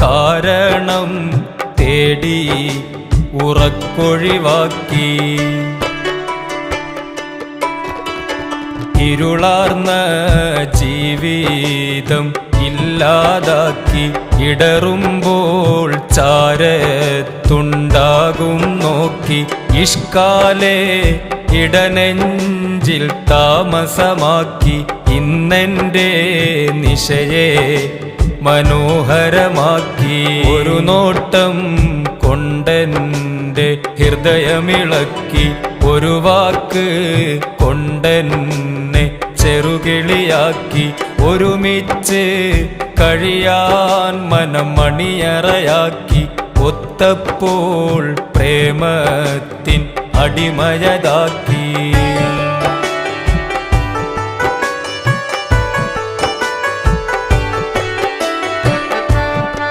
കാരണം തേടി ഉറക്കൊഴിവാക്കി. ഇരുളാർന്ന ജീവിതം ഇല്ലാതാക്കി. ഇടറുമ്പോൾ ചാരത്തുണ്ടാകും നോക്കി. ഇഷ്കാലെ ഇടനെഞ്ചിൽ താമസമാക്കി. ഇന്നെൻ്റെ നിശയെ മനോഹരമാക്കി. ഒരു നോട്ടം കൊണ്ടെൻ്റെ ഹൃദയമിളക്കി. ഒരു വാക്ക് കൊണ്ടെന്നെ ചെറുകിളിയാക്കി. ഒരുമിച്ച് കഴിയാൻ മനം മണിയറയാക്കി. ഒത്തപ്പോൾ പ്രേമത്തിൻ അടിമയതാക്കി.